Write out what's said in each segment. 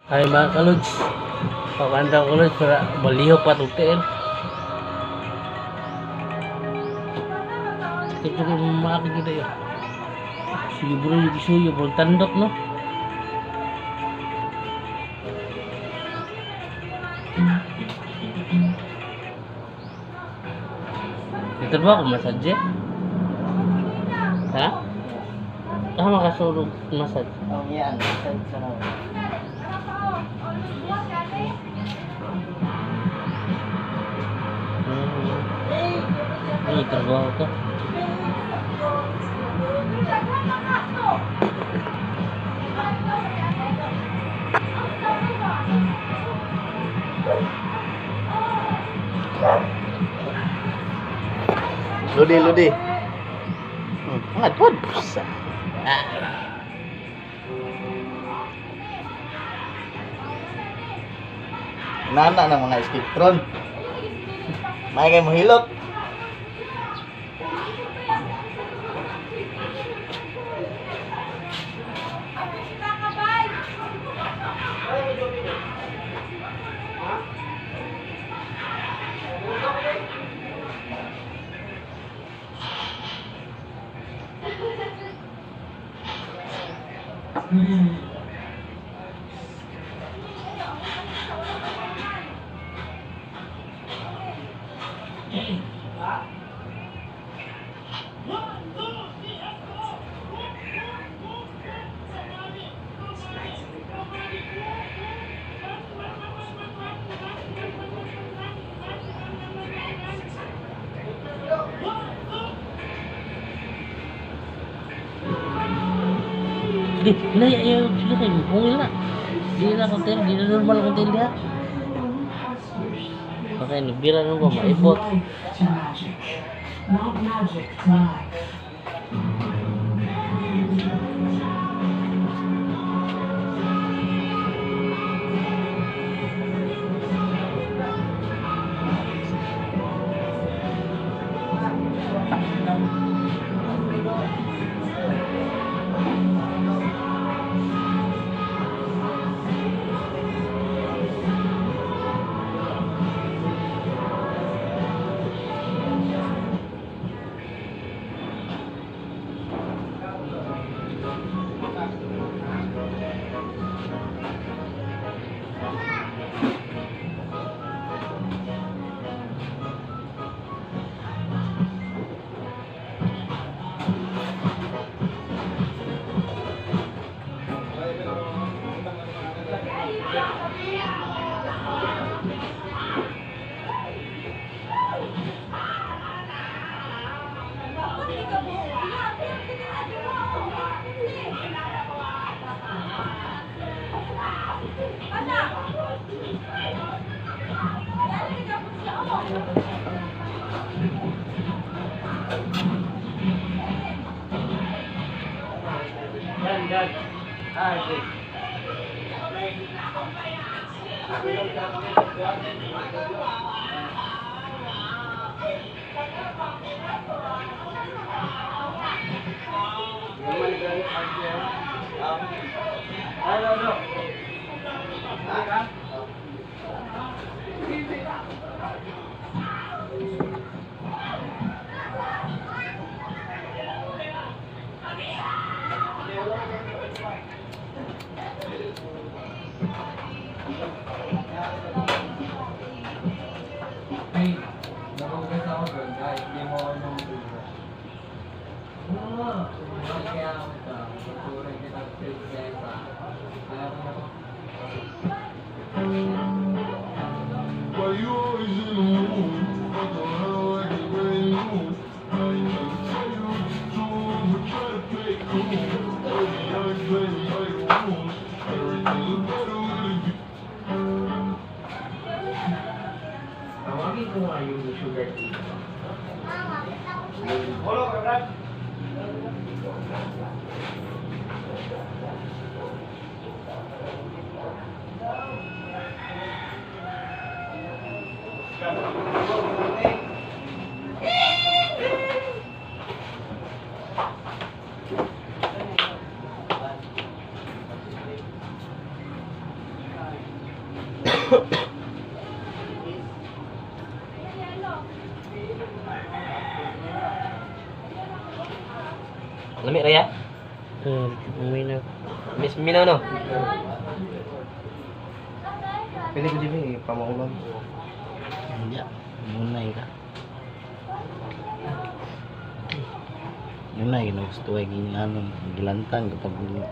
Ay mga kalods, pagkanta ko kalods para balihok pa tugtiin. Ito ko makakita yun. Sige bro, yung isuyo bro, tandok no. Ito ba ako masadje? Ha? Ah, makasulog masad. Oh, yan. Sa naman. Ini trabaho ko. Ludi. Angat pod. Nana ng mga skitron. May kay mohilot. Di, ayo sudah kayak bungil na. Di na konten, di na normal konten dia. Makanya nabira nung ko maibot. Not magic, live. Yan. Okay. Ay, nakugas ako doon kahit hindi mo ako nung dulo. Oo, kaya ako ito. Tutuloy kita sa prinsesa. Kaya ko na. Why you always in the mood? Fuck around like a brand new. I ain't never tell you what to do, but try to play cool. Baby, I ain't playing by your rules. Everything look better with a view. Tawagin ko nga yung sugar tea. Lamig raya? Uminak. Miss Minaw no? Pwede ko din pamaulan. Hindi. Munay ka. Munay, gusto ay ginanong gilantang kapag mo.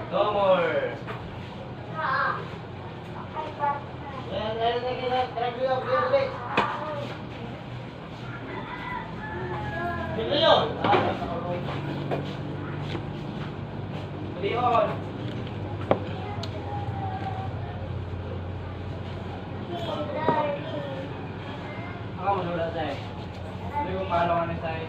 No more. Leon. Ako mo wala tayo. Hindi ko paano ka na tayo.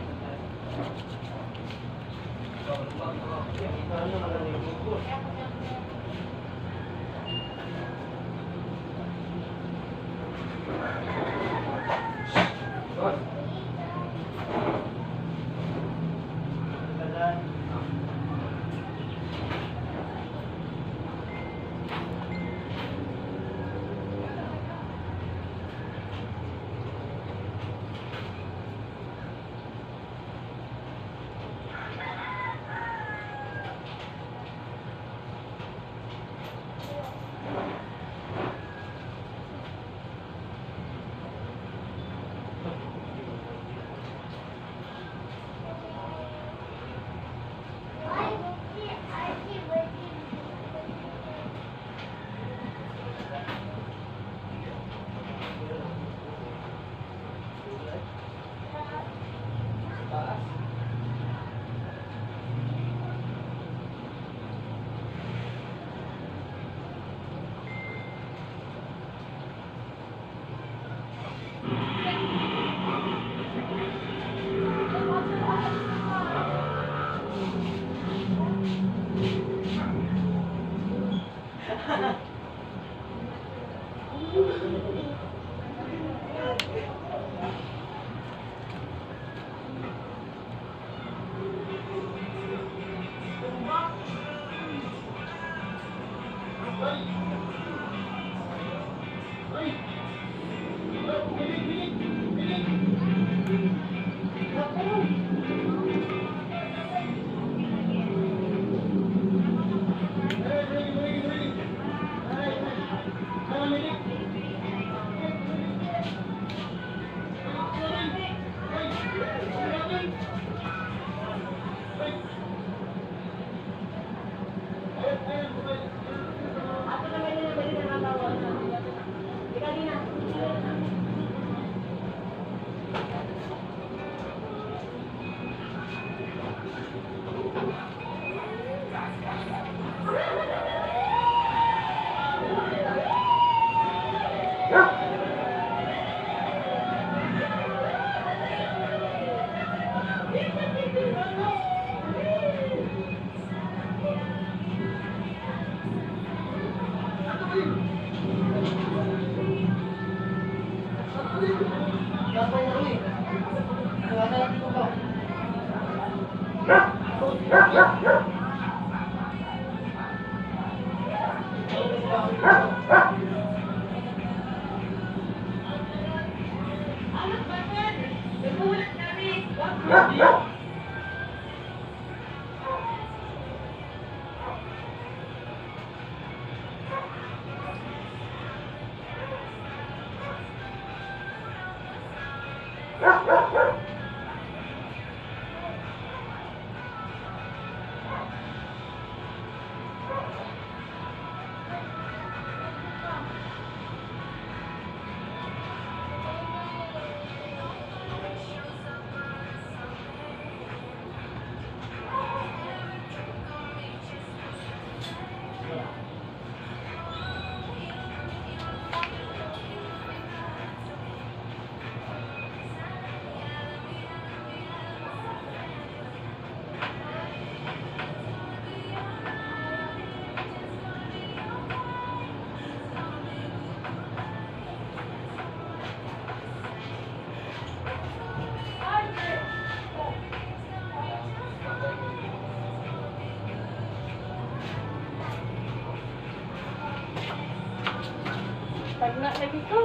Tagna lagi ko.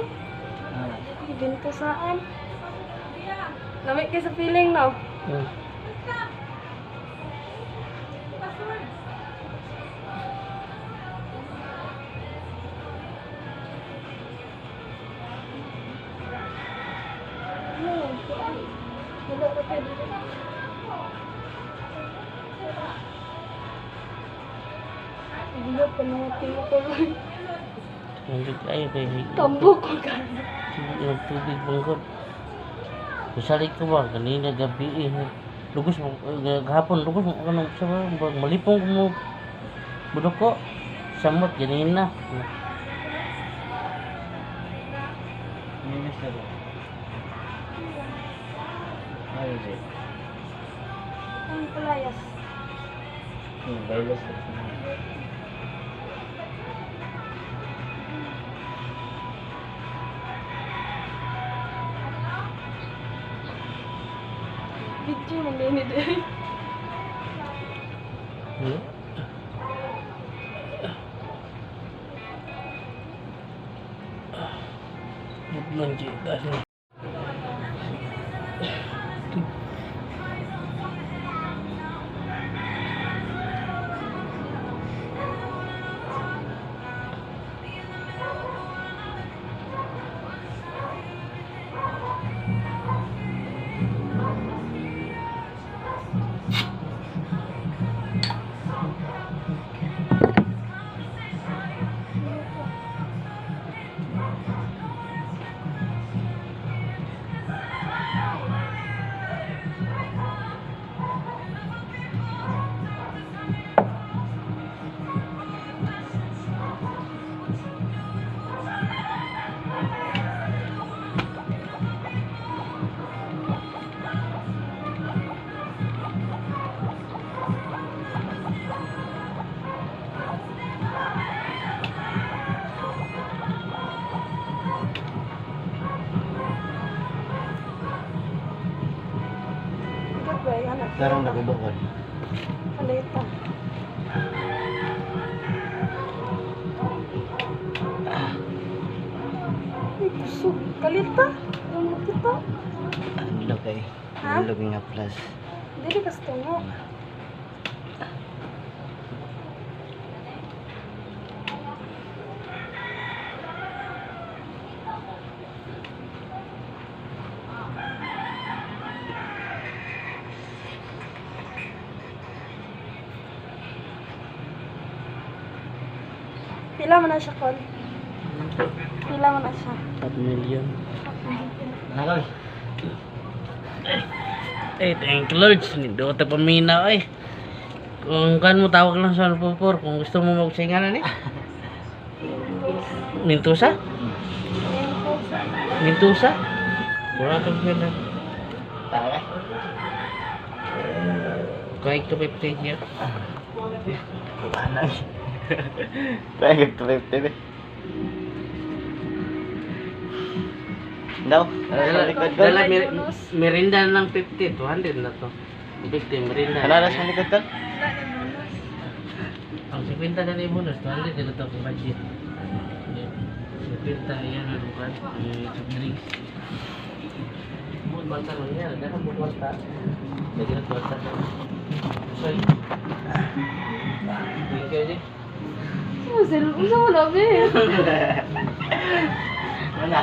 Ibinto saan. Lamig kayo sa feeling, no? Hmm. Wala ka pwede. Hindi pa natin ko. Nandun tayo kay Tambok ko ka. nagtubig bangkot. Kusalik ko ba kanina gabi eh. Lugos mo gahapon lugos mo kanang sa ba malipong ko mo. Budok ko. Samot ganina. Minis na ba? Ano siya? Ang palayas. Bailos. Video na nini din. Hmm? Bulan jitas ni. Ikat ba yan? Tarong nagubukod. Paleta. Ay, kusog. Kalita. Ang makita. Ano kay? Ha? Bilog nga plus. Dili kas tungo. Pila mo na siya, Col? Pila mo na siya. 4 million. Nakal. Eh, thank you Lord. Nindo ta pamina ay. Kung kan mo tawag lang sa pupur kung gusto mo magsingalan eh. Mintusa? Ayan po. Mintusa? Wala kang pila. Tara. Kahit to 50 niya. Kumanan. Kaya ka-50 ba? Daw, sa likod ko. Dala merinda ng 50, 200 na to. 50 merinda. Ano sa likod ko? Ang 50 na ni bonus, 200 na to kung budget. 50 yan ang bukan. Soft drinks. Bukan banta lang yan. Dahan bukan banta. Lagi na banta. Sorry. Thank you, Adi. Usa mo labi. Wala.